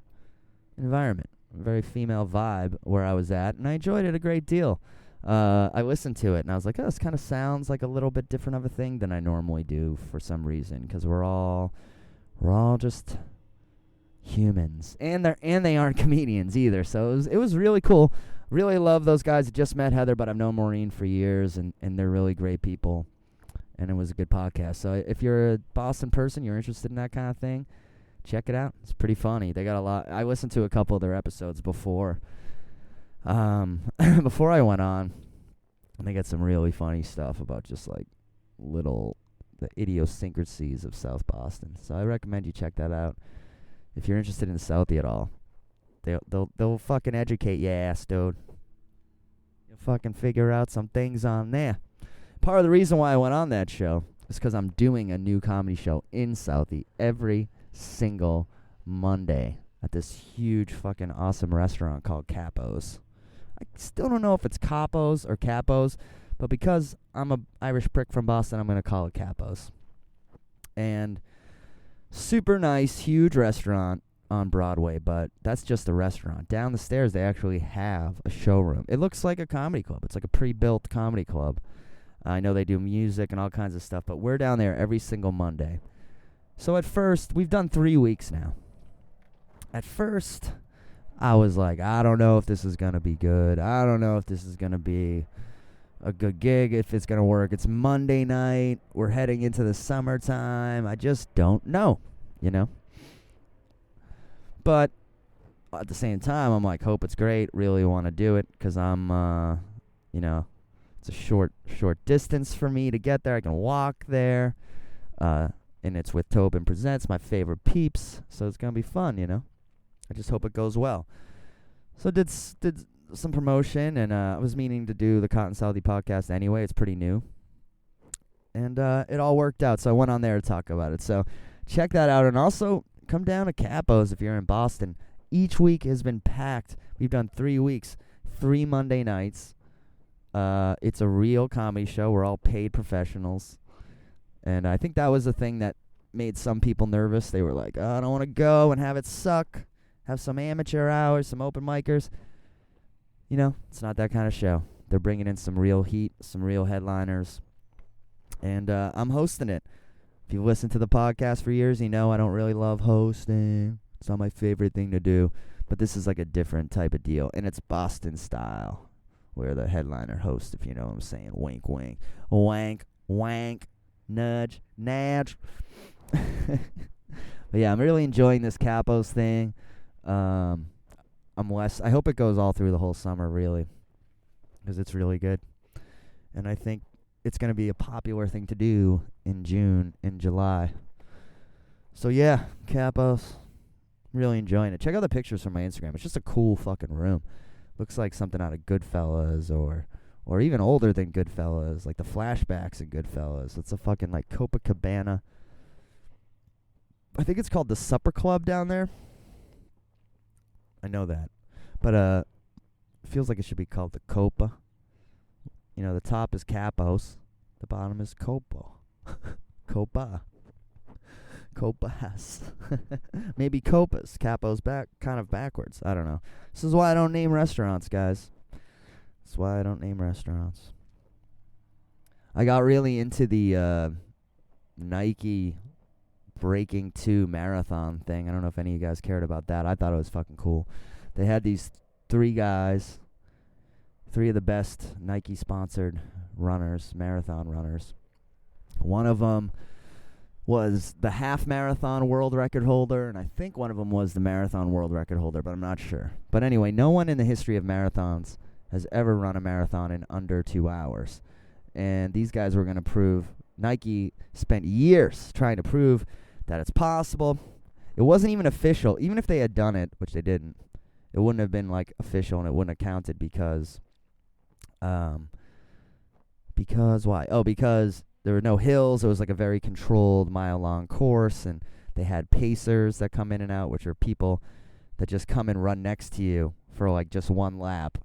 environment, a very female vibe where I was at, and I enjoyed it a great deal. I listened to it, and I was like, oh, this kind of sounds like a little bit different of a thing than I normally do for some reason, because we're all just humans, and they aren't comedians either. So it was really cool. Really love those guys. I just met Heather, but I've known Maureen for years, and they're really great people, and it was a good podcast. So if you're a Boston person, you're interested in that kind of thing, check it out. It's pretty funny. They got a lot. I listened to a couple of their episodes before before I went on, and they got some really funny stuff about just like the idiosyncrasies of South Boston. So I recommend you check that out if you're interested in Southie at all. They'll fucking educate your ass, dude. You'll fucking figure out some things on there. Part of the reason why I went on that show is because I'm doing a new comedy show in Southie every single Monday at this huge fucking awesome restaurant called Capo's. I still don't know if it's Capos or Capos, but because I'm a Irish prick from Boston, I'm going to call it Capo's. And super nice, huge restaurant on Broadway, but that's just the restaurant. Down the stairs, they actually have a showroom. It looks like a comedy club. It's like a pre-built comedy club. I know they do music and all kinds of stuff, but we're down there every single Monday. So at first, we've done 3 weeks now. At first, I was like, I don't know if this is going to be good. I don't know if this is going to be a good gig, if it's going to work. It's Monday night. We're heading into the summertime. I just don't know, you know? But at the same time, I'm like, hope it's great. Really want to do it because I'm, it's a short distance for me to get there. I can walk there. And it's with Tobin Presents, my favorite peeps. So it's going to be fun, you know? I just hope it goes well. So did some promotion, and I was meaning to do the Cotton Southie podcast anyway. It's pretty new. And it all worked out, so I went on there to talk about it. So check that out, and also come down to Capo's if you're in Boston. Each week has been packed. We've done 3 weeks, 3 Monday nights. It's a real comedy show. We're all paid professionals. And I think that was the thing that made some people nervous. They were like, oh, I don't want to go and have it suck. Have some amateur hours, some open micers. You know, it's not that kind of show. They're bringing in some real heat, some real headliners. And I'm hosting it. If you've listened to the podcast for years, you know I don't really love hosting. It's not my favorite thing to do. But this is like a different type of deal. And it's Boston style, where the headliner hosts, if you know what I'm saying. Wink, wink. Wank, wank. Nudge, nudge. But yeah, I'm really enjoying this Capos thing. I hope it goes all through the whole summer, really, because it's really good. And I think it's going to be a popular thing to do in June and July. So yeah, Capos, really enjoying it. Check out the pictures from my Instagram. It's just a cool fucking room. Looks like something out of Goodfellas or even older than Goodfellas, like the flashbacks in Goodfellas. It's a fucking like Copacabana. I think it's called the Supper Club down there. I know that. But it feels like it should be called the Copa. You know, the top is Capos. The bottom is Copo. Copa. Copas. Maybe Copas. Capos kind of backwards. I don't know. This is why I don't name restaurants, guys. That's why I don't name restaurants. I got really into the Nike Breaking 2 marathon thing. I don't know if any of you guys cared about that. I thought it was fucking cool. They had these 3 guys, 3 of the best Nike-sponsored runners, marathon runners. One of them was the half marathon world record holder, and I think one of them was the marathon world record holder, but I'm not sure. But anyway, no one in the history of marathons has ever run a marathon in under 2 hours. And these guys were going to prove, Nike spent years trying to prove that it's possible. It wasn't even official. Even if they had done it, which they didn't, it wouldn't have been like official and it wouldn't have counted because why? Oh, because there were no hills. It was like a very controlled mile-long course, and they had pacers that come in and out, which are people that just come and run next to you for like just one lap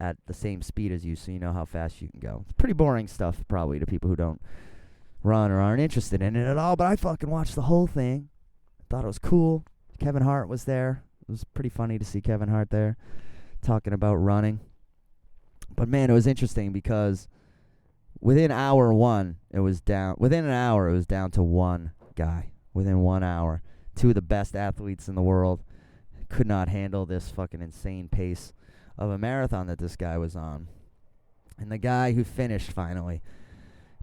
at the same speed as you, so you know how fast you can go. It's pretty boring stuff probably to people who don't run or aren't interested in it at all, but I fucking watched the whole thing. Thought it was cool. Kevin Hart was there. It was pretty funny to see Kevin Hart there talking about running. But man, it was interesting because within hour one, within an hour, it was down to one guy. Within 1 hour, 2 of the best athletes in the world could not handle this fucking insane pace of a marathon that this guy was on. And the guy who finished finally,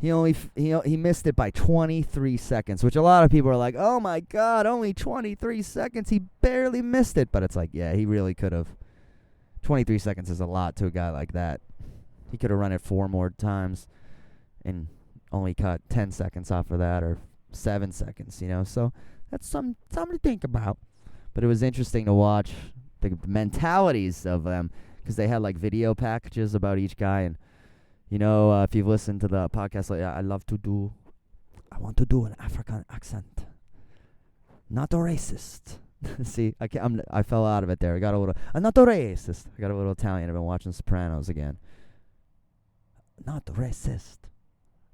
He missed it by 23 seconds, which a lot of people are like, oh my God, only 23 seconds. He barely missed it. But it's like, yeah, he really could have. 23 seconds is a lot to a guy like that. He could have run it 4 more times and only cut 10 seconds off of that, or 7 seconds, So that's something to think about. But it was interesting to watch the mentalities of them, because they had like video packages about each guy. And if you've listened to the podcast, like, I want to do an African accent, not a racist. See, I fell out of it there. I'm not a racist. I got a little Italian. I've been watching Sopranos again. Not racist,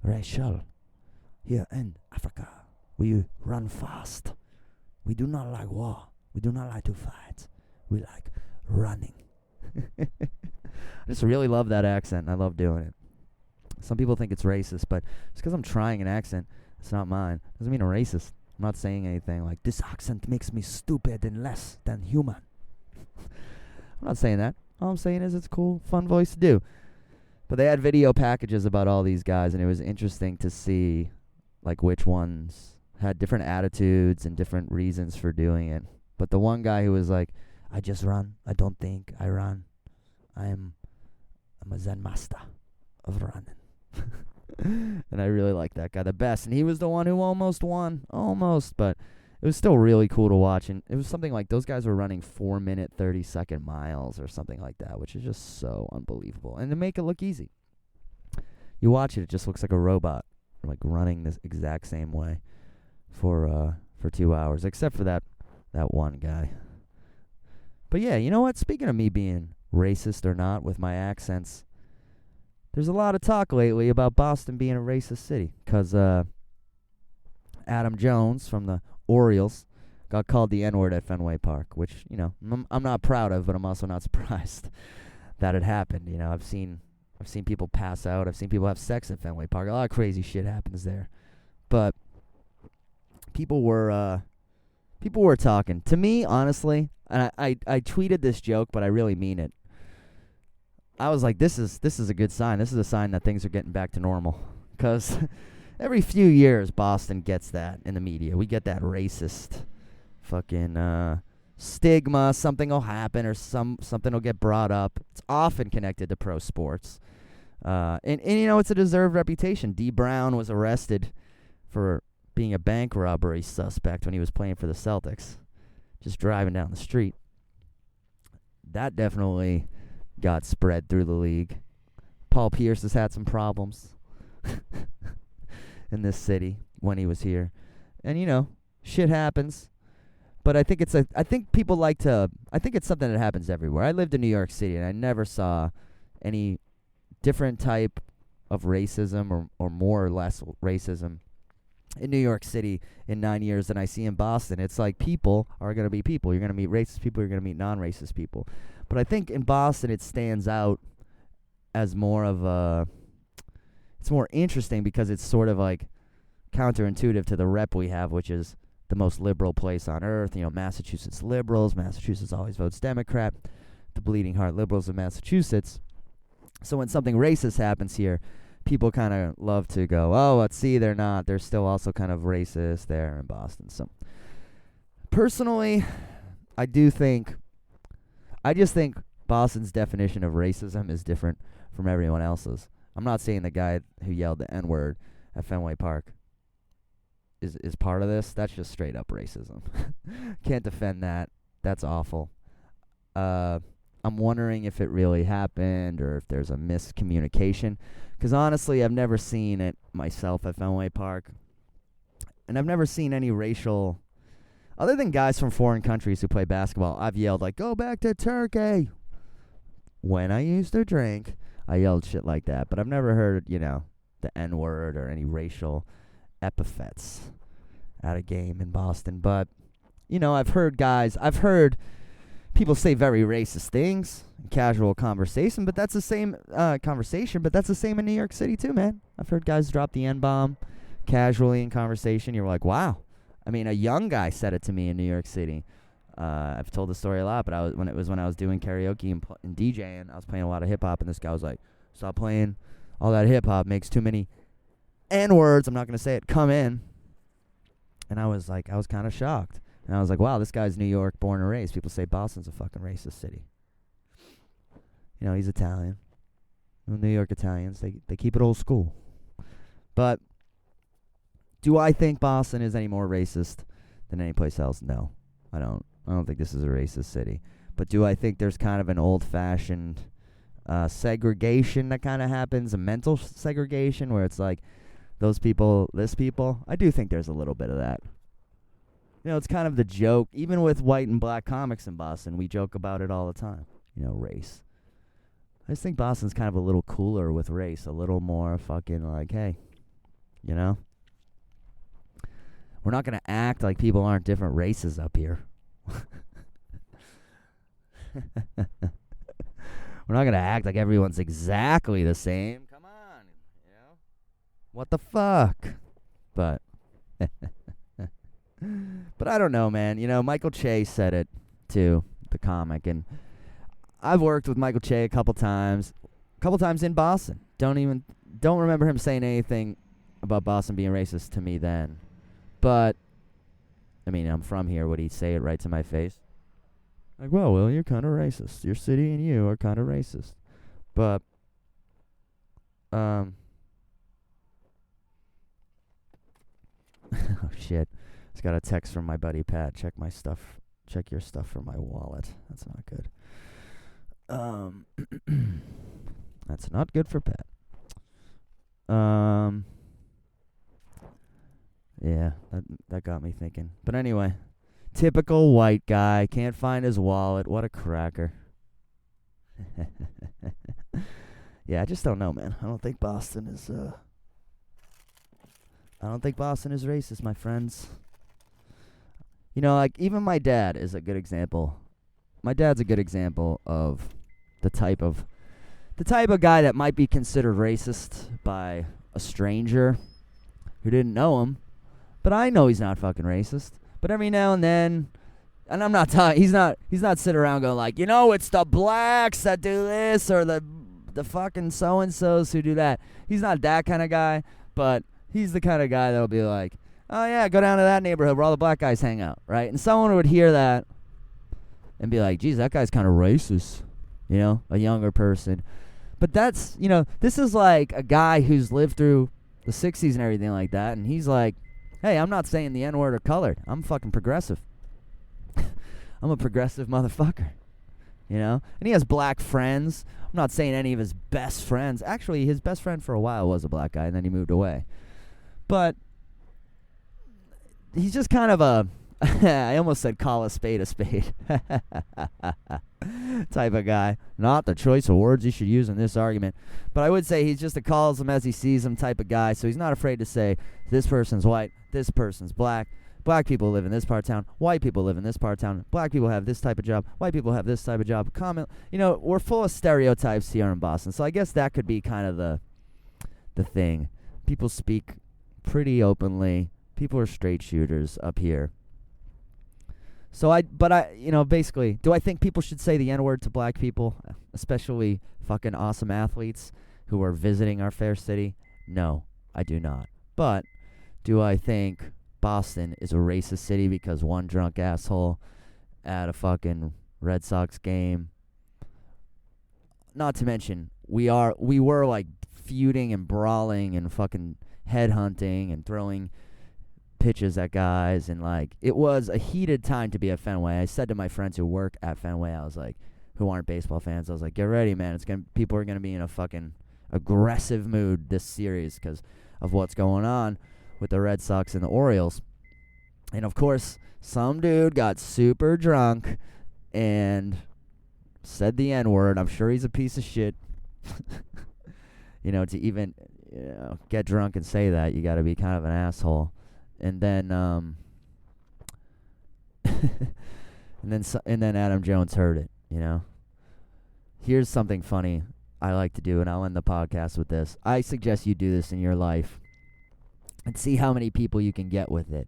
racial. Here in Africa, we run fast. We do not like war. We do not like to fight. We like running. I just really love that accent. I love doing it. Some people think it's racist, but just because I'm trying an accent, it's not mine. Doesn't mean I'm racist. I'm not saying anything like, this accent makes me stupid and less than human. I'm not saying that. All I'm saying is it's a cool, fun voice to do. But they had video packages about all these guys, and it was interesting to see like which ones had different attitudes and different reasons for doing it. But the one guy who was like, I just run. I don't think. I run. I'm a Zen master of running. And I really like that guy the best. And he was the one who almost won. Almost. But it was still really cool to watch. And it was something like those guys were running 4-minute, 30-second miles or something like that, which is just so unbelievable. And to make it look easy. You watch it, it just looks like a robot, like running this exact same way for 2 hours, except for that one guy. But yeah, you know what? Speaking of me being racist or not with my accents, there's a lot of talk lately about Boston being a racist city, because Adam Jones from the Orioles got called the N-word at Fenway Park, which, I'm not proud of, but I'm also not surprised that it happened. I've seen people pass out. I've seen people have sex at Fenway Park. A lot of crazy shit happens there. But people were talking. To me, honestly, and I tweeted this joke, but I really mean it. I was like, this is a good sign. This is a sign that things are getting back to normal. Because every few years, Boston gets that in the media. We get that racist fucking stigma. Something will happen or something will get brought up. It's often connected to pro sports. And it's a deserved reputation. D. Brown was arrested for being a bank robbery suspect when he was playing for the Celtics. Just driving down the street. That definitely got spread through the league. Paul Pierce has had some problems in this city when he was here. And, shit happens. But I think it's something that happens everywhere. I lived in New York City, and I never saw any different type of racism or more or less racism in New York City in 9 years than I see in Boston. It's like people are going to be people. You're going to meet racist people. You're going to meet non-racist people. But I think in Boston it stands out as more of a... It's more interesting because it's sort of like counterintuitive to the rep we have, which is the most liberal place on earth. Massachusetts liberals. Massachusetts always votes Democrat. The bleeding heart liberals of Massachusetts. So when something racist happens here, people kind of love to go, oh, let's see, they're not. They're still also kind of racist there in Boston. So personally, I just think Boston's definition of racism is different from everyone else's. I'm not saying the guy who yelled the N-word at Fenway Park is part of this. That's just straight up racism. Can't defend that. That's awful. I'm wondering if it really happened or if there's a miscommunication. Because honestly, I've never seen it myself at Fenway Park. And I've never seen any racial... Other than guys from foreign countries who play basketball, I've yelled like, go back to Turkey. When I used to drink, I yelled shit like that. But I've never heard, the N-word or any racial epithets at a game in Boston. But, I've heard people say very racist things in casual conversation, but that's the same but that's the same in New York City too, man. I've heard guys drop the N-bomb casually in conversation. You're like, wow. I mean, a young guy said it to me in New York City. I've told the story a lot, but when I was doing karaoke and DJing, I was playing a lot of hip hop, and this guy was like, "Stop playing all that hip hop. Makes too many N-words, I'm not going to say it, come in. And I was kind of shocked. And I was like, wow, this guy's New York born and raised. People say Boston's a fucking racist city. You know, he's Italian. New York Italians, they keep it old school. But do I think Boston is any more racist than any place else? No, I don't. I don't think this is a racist city. But do I think there's kind of an old-fashioned segregation that kind of happens, a mental segregation where it's like those people, this people? I do think there's a little bit of that. You know, it's kind of the joke. Even with white and black comics in Boston, we joke about it all the time. You know, race. I just think Boston's kind of a little cooler with race, a little more fucking like, hey, you know? We're not going to act like people aren't different races up here. We're not going to act like everyone's exactly the same. Come on, you know? What the fuck? But but I don't know, man. You know, Michael Che said it too, the comic, and I've worked with Michael Che a couple times in Boston. Don't remember him saying anything about Boston being racist to me then. But I mean, I'm from here. Would he say it right to my face? Like, well, you're kind of racist. Your city and you are kind of racist. But oh shit. Just got a text from my buddy Pat. Check your stuff from my wallet. That's not good. That's not good for Pat. Yeah, that got me thinking. But anyway, typical white guy, can't find his wallet. What a cracker. Yeah, I just don't know, man. I don't think Boston is racist, my friends. You know, like, even my dad is a good example. My dad's a good example of the type of guy that might be considered racist by a stranger who didn't know him. But I know he's not fucking racist. But every now and then, and I'm not talking, he's not sitting around going like, you know, it's the blacks that do this or the fucking so-and-sos who do that. He's not that kind of guy, but he's the kind of guy that'll be like, oh yeah, go down to that neighborhood where all the black guys hang out, right? And someone would hear that and be like, geez, that guy's kind of racist, you know, a younger person. But that's, you know, this is like a guy who's lived through the 60s and everything like that, and he's like, hey, I'm not saying the N-word or colored. I'm fucking progressive. I'm a progressive motherfucker, you know? And he has black friends. I'm not saying any of his best friends. Actually, his best friend for a while was a black guy, and then he moved away. But he's just kind of a, I almost said call a spade type of guy. Not the choice of words you should use in this argument. But I would say he's just a calls them as he sees them type of guy. So he's not afraid to say, this person's white, this person's black. Black people live in this part of town. White people live in this part of town. Black people have this type of job. White people have this type of job. Comment. You know, we're full of stereotypes here in Boston. So I guess that could be kind of the thing. People speak pretty openly. People are straight shooters up here. So you know, basically, do I think people should say the N-word to black people, especially fucking awesome athletes who are visiting our fair city? No, I do not. But do I think Boston is a racist city because one drunk asshole at a fucking Red Sox game? Not to mention, we were like feuding and brawling and fucking headhunting and throwing pitches at guys, and like it was a heated time to be at Fenway. I said to my friends who work at Fenway, I was like, who aren't baseball fans, I was like, get ready, man. People are gonna be in a fucking aggressive mood this series because of what's going on with the Red Sox and the Orioles. And of course, some dude got super drunk and said the N-word. I'm sure he's a piece of shit. You know, to even get drunk and say that, you got to be kind of an asshole. And then, and then Adam Jones heard it. You know, here's something funny I like to do, and I'll end the podcast with this. I suggest you do this in your life and see how many people you can get with it.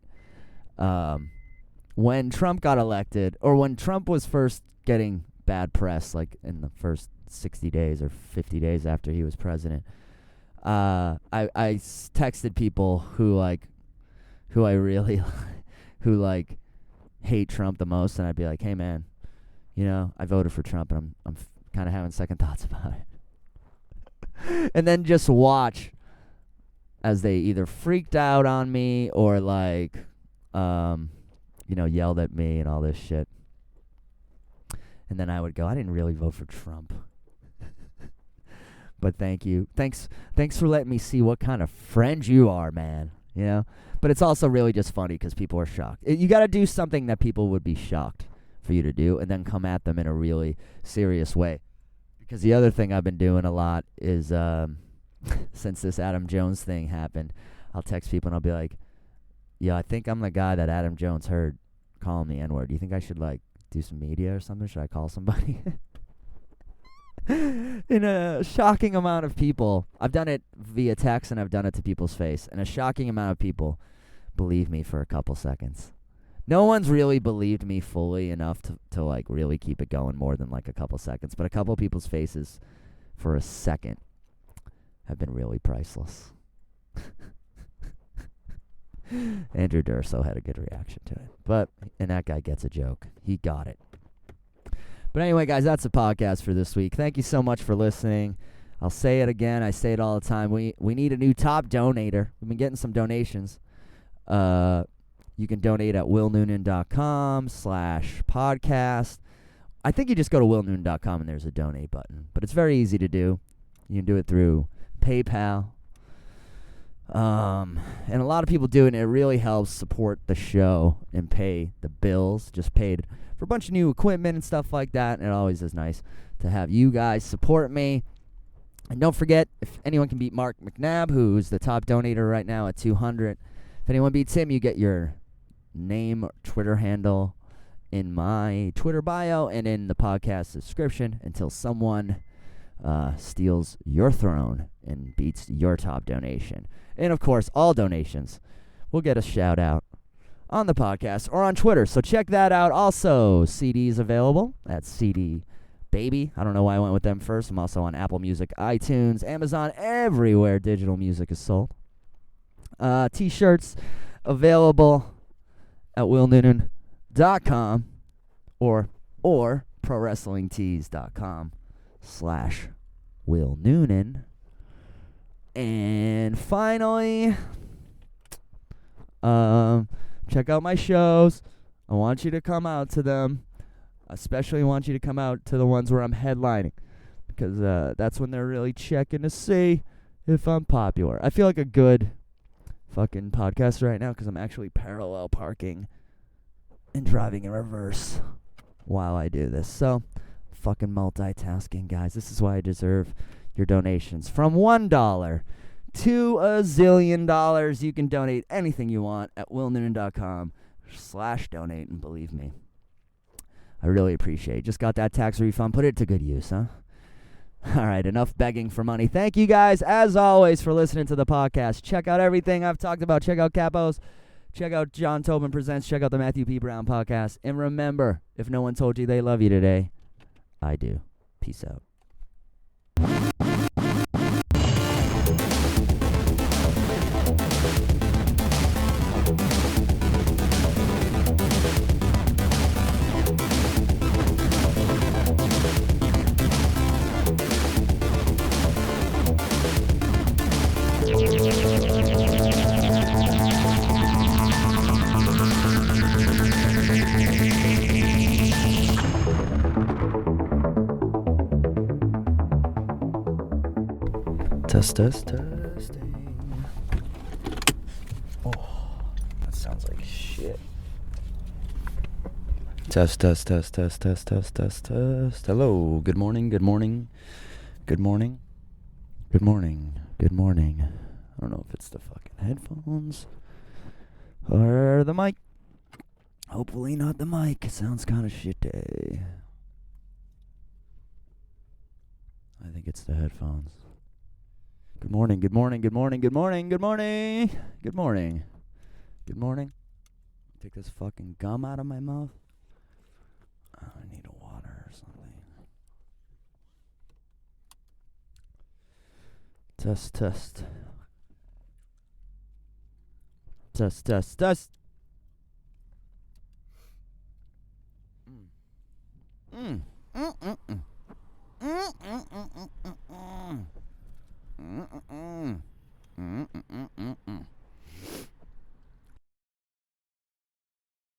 When Trump got elected, or when Trump was first getting bad press, like in the first 60 days or 50 days after he was president, texted people who I really who hate Trump the most, and I'd be like, hey man, I voted for Trump, and I'm kind of having second thoughts about it. And then just watch as they either freaked out on me or yelled at me and all this shit. And then I would go, I didn't really vote for Trump. But thank you. Thanks for letting me see what kind of friend you are, man. But it's also really just funny because people are shocked. You got to do something that people would be shocked for you to do, and then come at them in a really serious way. Because the other thing I've been doing a lot is, since this Adam Jones thing happened, I'll text people and I'll be like, yeah, I think I'm the guy that Adam Jones heard calling me N-word. Do you think I should do some media or something? Should I call somebody? In a shocking amount of people. I've done it via text and I've done it to people's face. And a shocking amount of people believe me for a couple seconds. No one's really believed me fully enough to really keep it going more than a couple seconds. But a couple people's faces for a second have been really priceless. Andrew Durso had a good reaction to it. And that guy gets a joke. He got it. But anyway, guys, that's the podcast for this week. Thank you so much for listening. I'll say it again. I say it all the time. We need a new top donator. We've been getting some donations. You can donate at willnoonan.com/podcast. I think you just go to willnoonan.com and there's a donate button. But it's very easy to do. You can do it through PayPal. And a lot of people do it, and it really helps support the show and pay the bills. Just paid for a bunch of new equipment and stuff like that, and it always is nice to have you guys support me. And don't forget, if anyone can beat Mark McNabb, who's the top donator right now at 200, if anyone beats him, you get your name, Twitter handle in my Twitter bio and in the podcast description until someone steals your throne and beats your top donation. And, of course, all donations will get a shout-out on the podcast or on Twitter. So check that out. Also, CDs available. That's CD Baby. I don't know why I went with them first. I'm also on Apple Music, iTunes, Amazon, everywhere digital music is sold. T-shirts available at willnoonan.com or prowrestlingtees.com/willnoonan. And finally, check out my shows. I want you to come out to them. Especially want you to come out to the ones where I'm headlining, because that's when they're really checking to see if I'm popular. I feel like a good fucking podcaster right now because I'm actually parallel parking and driving in reverse while I do this. So, fucking multitasking, guys. This is why I deserve your donations. From $1 to $1 zillion, you can donate anything you want at willnoonan.com/donate, and believe me, I really appreciate it. Just got that tax refund. Put it to good use, huh? All right, enough begging for money. Thank you guys, as always, for listening to the podcast. Check out everything I've talked about. Check out Capos. Check out John Tobin Presents. Check out the Matthew P. Brown podcast. And remember, if no one told you they love you today, I do. Peace out. Testing. Oh, that sounds like shit. Test. Hello. Good morning. I don't know if it's the fucking headphones or the mic. Hopefully not the mic. It sounds kind of shitty. I think it's the headphones. Good morning. Take this fucking gum out of my mouth. I need a water or something. Test, test. Test, test, test. Mm. Mm, mm, mm. Mm, mm, mm, mm, mm, mm. Mm, mm, mm, mm, mm, mm.